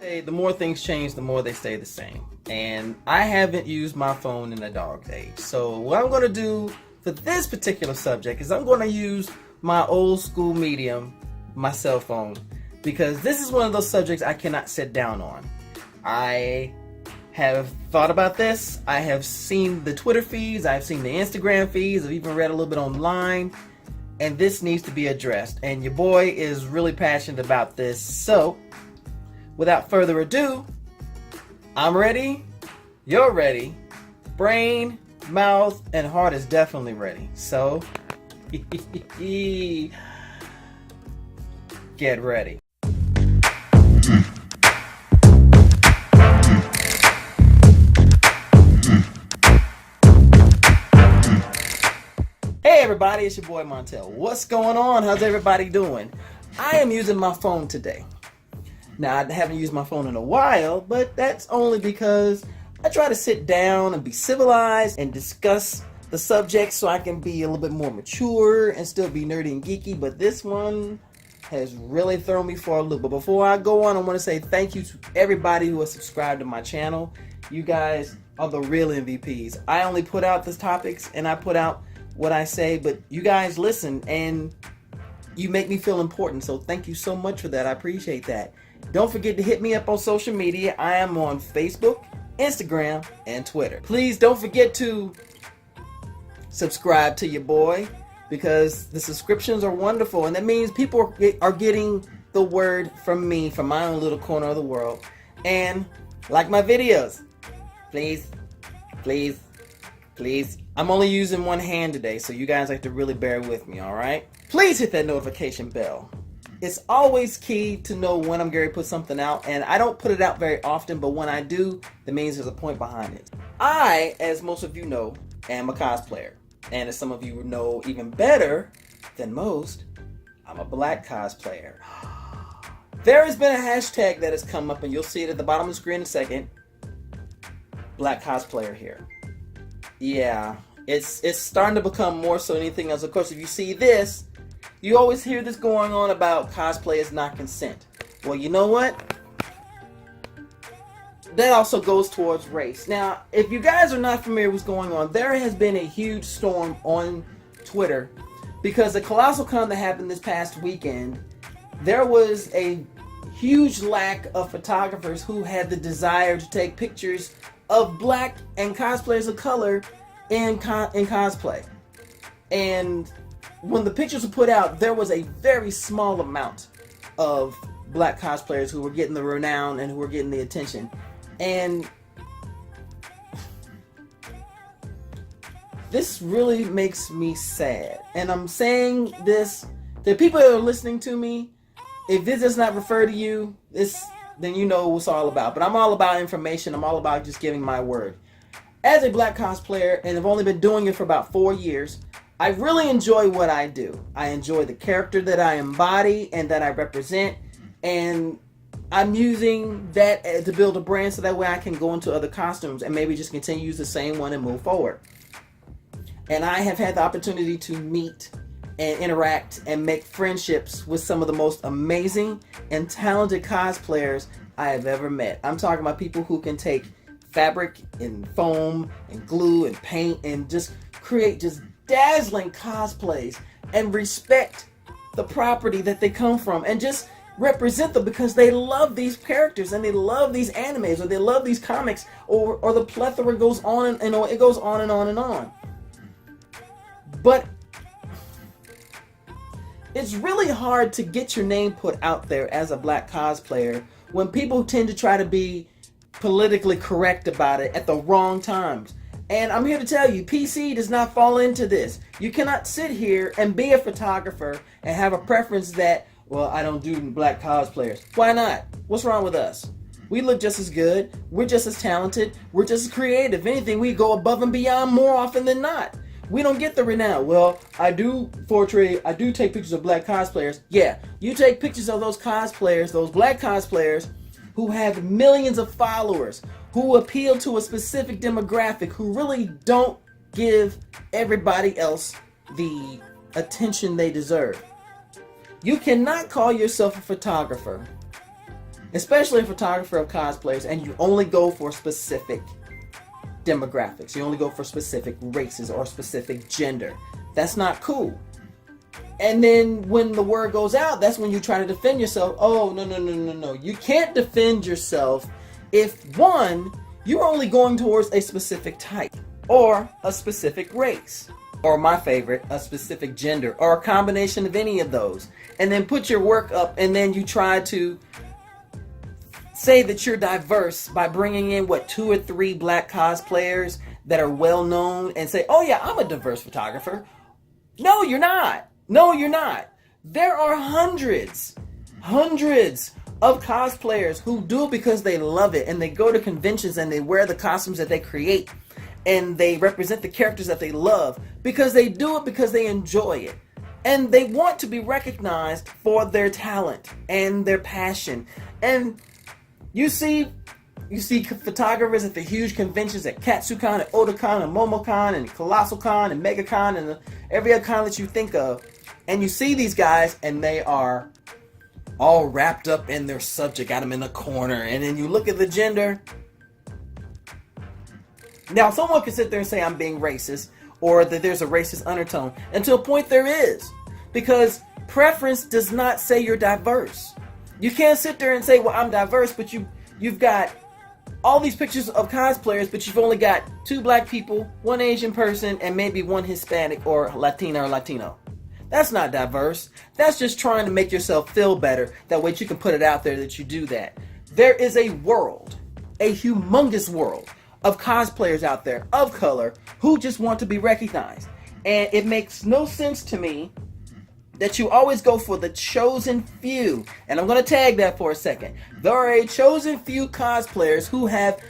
The more things change, the more they stay the same. And I haven't used my phone in a dog's age. So what I'm going to do for this particular subject is I'm going to use my old school medium, my cell phone, because this is one of those subjects I cannot sit down on. I have thought about this. I have seen the Twitter feeds. I've seen the Instagram feeds. I've even read a little bit online. And this needs to be addressed. And your boy is really passionate about this. So, without further ado, I'm ready. You're ready. Brain, mouth, and heart is definitely ready. So, get ready. Hey everybody, it's your boy Montel. What's going on? How's everybody doing? I am using my phone today. Now, I haven't used my phone in a while, but that's only because I try to sit down and be civilized and discuss the subject so I can be a little bit more mature and still be nerdy and geeky, but this one has really thrown me for a loop. But before I go on, I want to say thank you to everybody who has subscribed to my channel. You guys are the real MVPs. I only put out the topics and I put out what I say, but you guys listen and you make me feel important, so thank you so much for that. I appreciate that. Don't forget to hit me up on social media. I am on Facebook, Instagram, and Twitter. Please don't forget to subscribe to your boy, because the subscriptions are wonderful, and that means people are getting the word from me, from my own little corner of the world. And like my videos, please, please, please. I'm only using one hand today, so you guys have to really bear with me, alright? Please hit that notification bell. It's always key to know when I'm going to put something out, and I don't put it out very often, but when I do, that means there's a point behind it. I, as most of you know, am a cosplayer. And as some of you know even better than most, I'm a black cosplayer. There has been a hashtag that has come up, and you'll see it at the bottom of the screen in a second. blackcosplayerhere. Yeah, it's starting to become more so than anything else. Of course, if you see this, you always hear this going on about cosplay is not consent. Well, you know what? That also goes towards race. Now, if you guys are not familiar with what's going on, there has been a huge storm on Twitter because the Colossal Con that happened this past weekend, there was a huge lack of photographers who had the desire to take pictures of black and cosplayers of color in cosplay. And when the pictures were put out, there was a very small amount of black cosplayers who were getting the renown and who were getting the attention. And this really makes me sad. And I'm saying this to people that are listening to me. If this does not refer to you, then you know what it's all about. But I'm all about information. I'm all about just giving my word. As a black cosplayer, and I've only been doing it for about 4 years, I really enjoy what I do. I enjoy the character that I embody and that I represent, and I'm using that to build a brand so that way I can go into other costumes and maybe just continue to use the same one and move forward. And I have had the opportunity to meet and interact and make friendships with some of the most amazing and talented cosplayers I have ever met. I'm talking about people who can take fabric and foam and glue and paint and just create just dazzling cosplays and respect the property that they come from and just represent them because they love these characters and they love these animes or they love these comics or the plethora goes on and it goes on and on and on. But it's really hard to get your name put out there as a black cosplayer when people tend to try to be politically correct about it at the wrong times. And I'm here to tell you, PC does not fall into this. You cannot sit here and be a photographer and have a preference that, well, I don't do black cosplayers. Why not? What's wrong with us? We look just as good. We're just as talented. We're just as creative. If anything, we go above and beyond more often than not. We don't get the renown. Well, I do take pictures of black cosplayers. Yeah, you take pictures of those cosplayers, those black cosplayers who have millions of followers, who appeal to a specific demographic, who really don't give everybody else the attention they deserve. You cannot call yourself a photographer especially a photographer of cosplayers, and you only go for specific demographics. You only go for specific races or specific gender. That's not cool. And then when the word goes out, that's when you try to defend yourself. Oh, no. You can't defend yourself if, one, you're only going towards a specific type or a specific race, or my favorite, a specific gender, or a combination of any of those, and then put your work up, and then you try to say that you're diverse by bringing in, 2 or 3 black cosplayers that are well known and say, oh yeah, I'm a diverse photographer. No, you're not. No, you're not. There are hundreds of cosplayers who do it because they love it, and they go to conventions and they wear the costumes that they create, and they represent the characters that they love because they do it because they enjoy it. And they want to be recognized for their talent and their passion. And you see photographers at the huge conventions at KatsuCon, and Otakon, and MomoCon, and ColossalCon, and MegaCon, and every other con that you think of. And you see these guys, and they are all wrapped up in their subject, got them in a corner. And then you look at the gender. Now, someone could sit there and say I'm being racist, or that there's a racist undertone. And to a point there is. Because preference does not say you're diverse. You can't sit there and say, well, I'm diverse, but you've got all these pictures of cosplayers, but you've only got 2 black people, 1 Asian person, and maybe 1 Hispanic or Latina or Latino. That's not diverse. That's just trying to make yourself feel better. That way you can put it out there that you do that. There is a world, a humongous world of cosplayers out there of color who just want to be recognized. And it makes no sense to me that you always go for the chosen few. And I'm going to tag that for a second. There are a chosen few cosplayers who have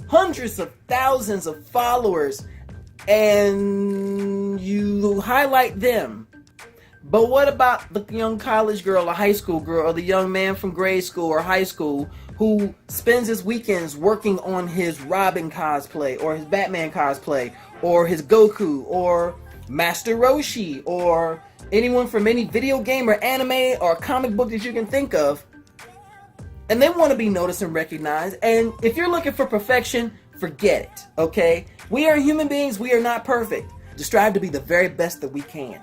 hundreds of thousands of followers, and you highlight them. But what about the young college girl or high school girl, or the young man from grade school or high school who spends his weekends working on his Robin cosplay, or his Batman cosplay, or his Goku, or Master Roshi, or anyone from any video game or anime or comic book that you can think of, and they want to be noticed and recognized? And if you're looking for perfection, forget it, okay? We are human beings. We are not perfect. To strive to be the very best that we can.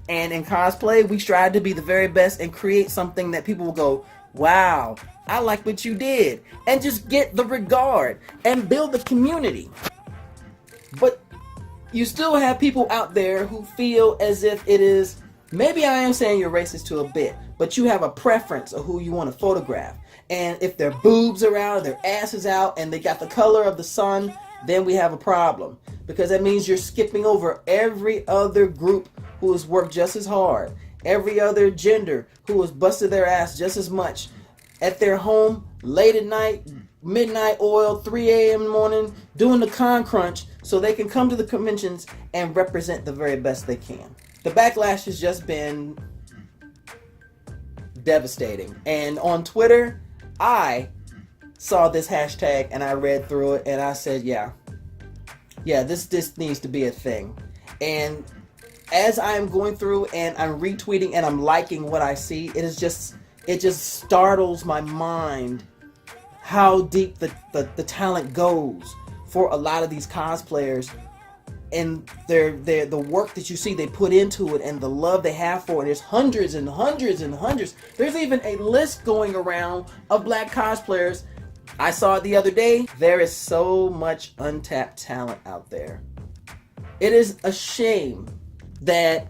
And in cosplay, we strive to be the very best and create something that people will go, wow, I like what you did. And just get the regard and build the community. But you still have people out there who feel as if it is, maybe I am saying you're racist to a bit, but you have a preference of who you want to photograph. And if their boobs are out, their ass is out, and they got the color of the sun, then we have a problem. Because that means you're skipping over every other group who has worked just as hard, every other gender who has busted their ass just as much at their home, late at night, midnight oil, 3 a.m. in the morning, doing the con crunch so they can come to the conventions and represent the very best they can. The backlash has just been devastating. And on Twitter, I saw this hashtag and I read through it and I said, yeah, this needs to be a thing. And as I'm going through and I'm retweeting and I'm liking what I see, it just startles my mind how deep the talent goes for a lot of these cosplayers, and the work that you see they put into it and the love they have for it. There's hundreds and hundreds and hundreds. There's even a list going around of black cosplayers. I saw it the other day. There is so much untapped talent out there. It is a shame that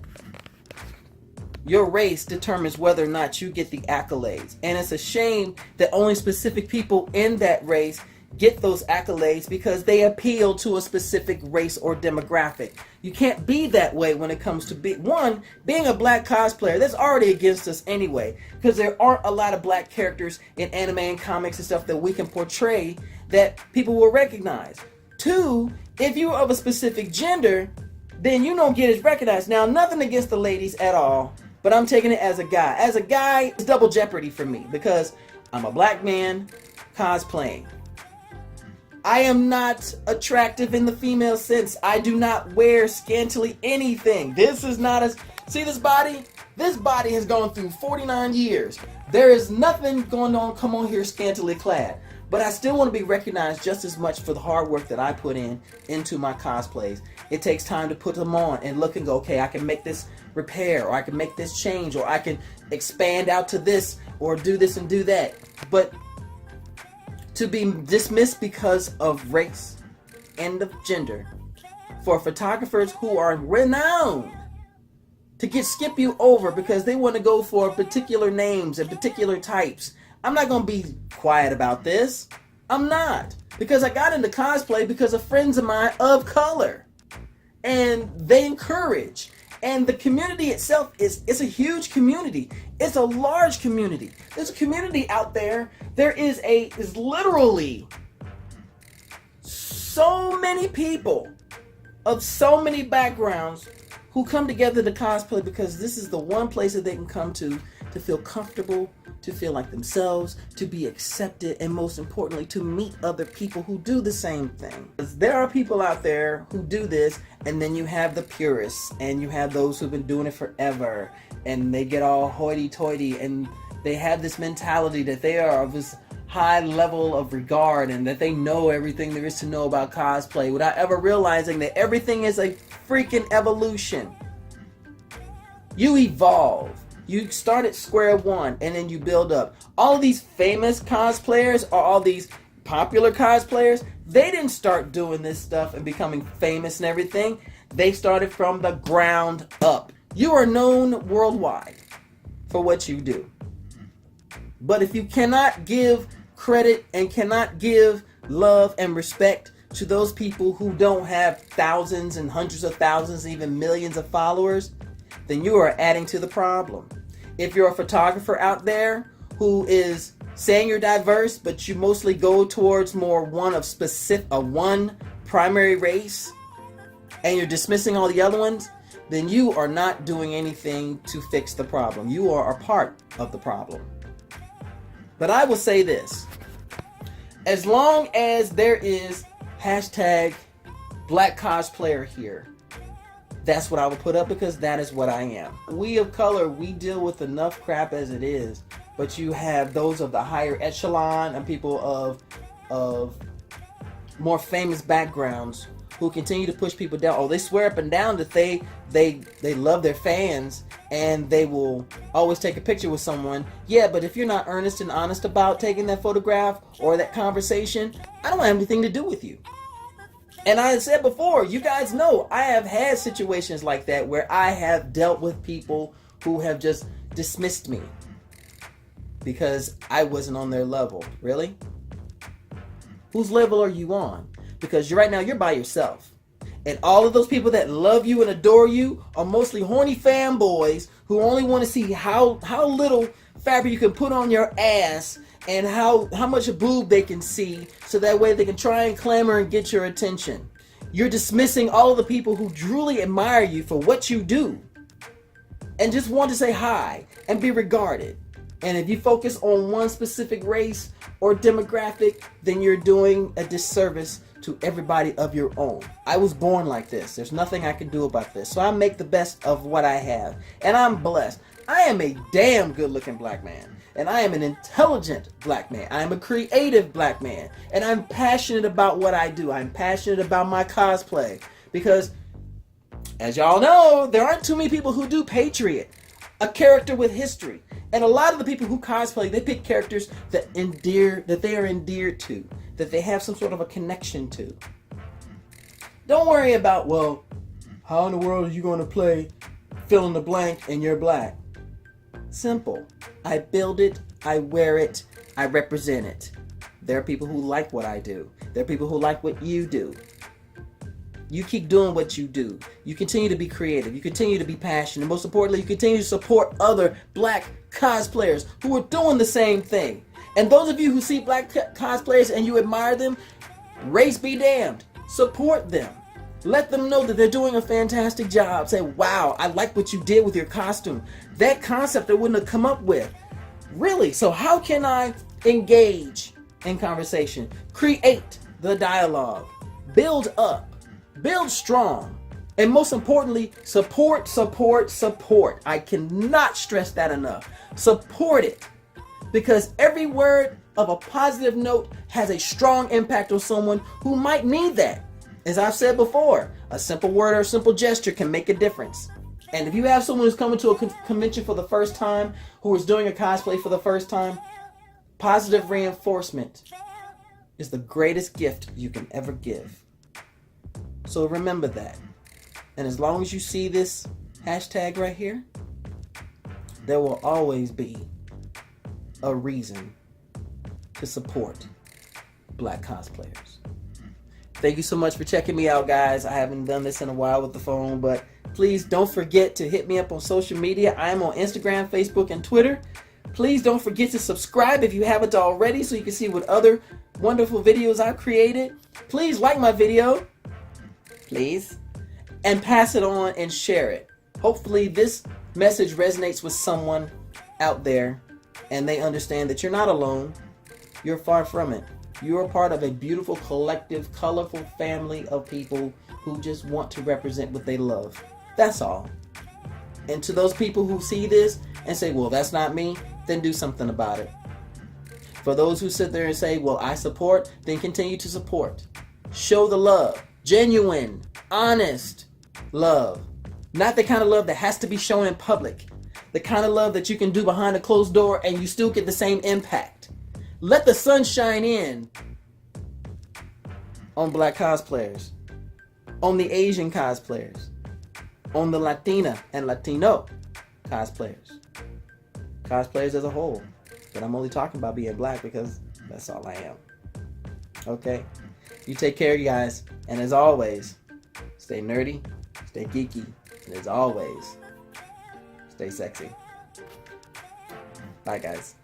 your race determines whether or not you get the accolades. And it's a shame that only specific people in that race get those accolades because they appeal to a specific race or demographic. You can't be that way when it comes to being a black cosplayer. That's already against us anyway, because there aren't a lot of black characters in anime and comics and stuff that we can portray that people will recognize. 2, if you're of a specific gender, then you don't get as recognized. Now, nothing against the ladies at all, but I'm taking it as a guy. As a guy, it's double jeopardy for me because I'm a black man cosplaying. I am not attractive in the female sense. I do not wear scantily anything. This is not as... See this body? This body has gone through 49 years. There is nothing going on, come on here scantily clad. But I still want to be recognized just as much for the hard work that I put into my cosplays. It takes time to put them on and look and go, okay, I can make this repair, or I can make this change, or I can expand out to this, or do this and do that. But to be dismissed because of race and of gender, for photographers who are renowned to skip you over because they want to go for particular names and particular types, I'm not going to be quiet about this. I'm not. Because I got into cosplay because of friends of mine of color. And they encourage. And the community itself it's a huge community. It's a large community. There's a community out there. There is literally so many people of so many backgrounds who come together to cosplay because this is the one place that they can come to feel comfortable, to feel like themselves, to be accepted, and most importantly, to meet other people who do the same thing. There are people out there who do this, and then you have the purists, and you have those who've been doing it forever, and they get all hoity-toity, and they have this mentality that they are of this high level of regard and that they know everything there is to know about cosplay without ever realizing that everything is a freaking evolution. You evolve. You start at square one and then you build up. All of these famous cosplayers or all these popular cosplayers, they didn't start doing this stuff and becoming famous and everything. They started from the ground up. You are known worldwide for what you do. But if you cannot give credit and cannot give love and respect to those people who don't have thousands and hundreds of thousands, even millions of followers, then you are adding to the problem. If you're a photographer out there who is saying you're diverse, but you mostly go towards more one primary race, and you're dismissing all the other ones, then you are not doing anything to fix the problem. You are a part of the problem. But I will say this. As long as there is hashtag blackcosplayerhere, that's what I will put up because that is what I am. We of color, we deal with enough crap as it is, but you have those of the higher echelon and people of more famous backgrounds who continue to push people down. Oh, they swear up and down that they love their fans and they will always take a picture with someone. Yeah, but if you're not earnest and honest about taking that photograph or that conversation, I don't have anything to do with you. And I said before, you guys know, I have had situations like that where I have dealt with people who have just dismissed me because I wasn't on their level. Really? Whose level are you on? Because right now you're by yourself. And all of those people that love you and adore you are mostly horny fanboys who only want to see how little fabric you can put on your ass and how much a boob they can see so that way they can try and clamor and get your attention. You're dismissing all of the people who truly admire you for what you do and just want to say hi and be regarded. And if you focus on one specific race or demographic, then you're doing a disservice to everybody of your own. I was born like this. There's nothing I can do about this. So I make the best of what I have. And I'm blessed. I am a damn good looking black man. And I am an intelligent black man. I am a creative black man. And I'm passionate about what I do. I'm passionate about my cosplay. Because, as y'all know, there aren't too many people who do Patriot, a character with history. And a lot of the people who cosplay, they pick characters that they are endeared to, that they have some sort of a connection to. Don't worry about, well, how in the world are you going to play fill in the blank and you're black? Simple. I build it, I wear it, I represent it. There are people who like what I do. There are people who like what you do. You keep doing what you do. You continue to be creative. You continue to be passionate. Most importantly, you continue to support other black cosplayers who are doing the same thing. And those of you who see black cosplayers and you admire them, race be damned. Support them. Let them know that they're doing a fantastic job. Say, wow, I like what you did with your costume. That concept I wouldn't have come up with. Really? So how can I engage in conversation? Create the dialogue. Build up. Build strong. And most importantly, support, support, support. I cannot stress that enough. Support it. Because every word of a positive note has a strong impact on someone who might need that. As I've said before, a simple word or a simple gesture can make a difference. And if you have someone who's coming to a convention for the first time, who is doing a cosplay for the first time, positive reinforcement is the greatest gift you can ever give. So remember that. And as long as you see this hashtag right here, there will always be a reason to support Black cosplayers. Thank you so much for checking me out, guys. I haven't done this in a while with the phone, but please don't forget to hit me up on social media. I am on Instagram, Facebook, and Twitter. Please don't forget to subscribe if you haven't already so you can see what other wonderful videos I've created. Please like my video, please, and pass it on and share it. Hopefully this message resonates with someone out there and they understand that you're not alone. You're far from it. You're a part of a beautiful, collective, colorful family of people who just want to represent what they love. That's all. And to those people who see this and say, well, that's not me, then do something about it. For those who sit there and say, well, I support, then continue to support. Show the love. Genuine, honest love. Not the kind of love that has to be shown in public. The kind of love that you can do behind a closed door and you still get the same impact. Let the sun shine in on Black cosplayers, on the Asian cosplayers, on the Latina and Latino cosplayers, cosplayers as a whole. But I'm only talking about being Black because that's all I am. Okay? You take care, you guys. And as always, stay nerdy, stay geeky, and as always, stay sexy. Bye, guys.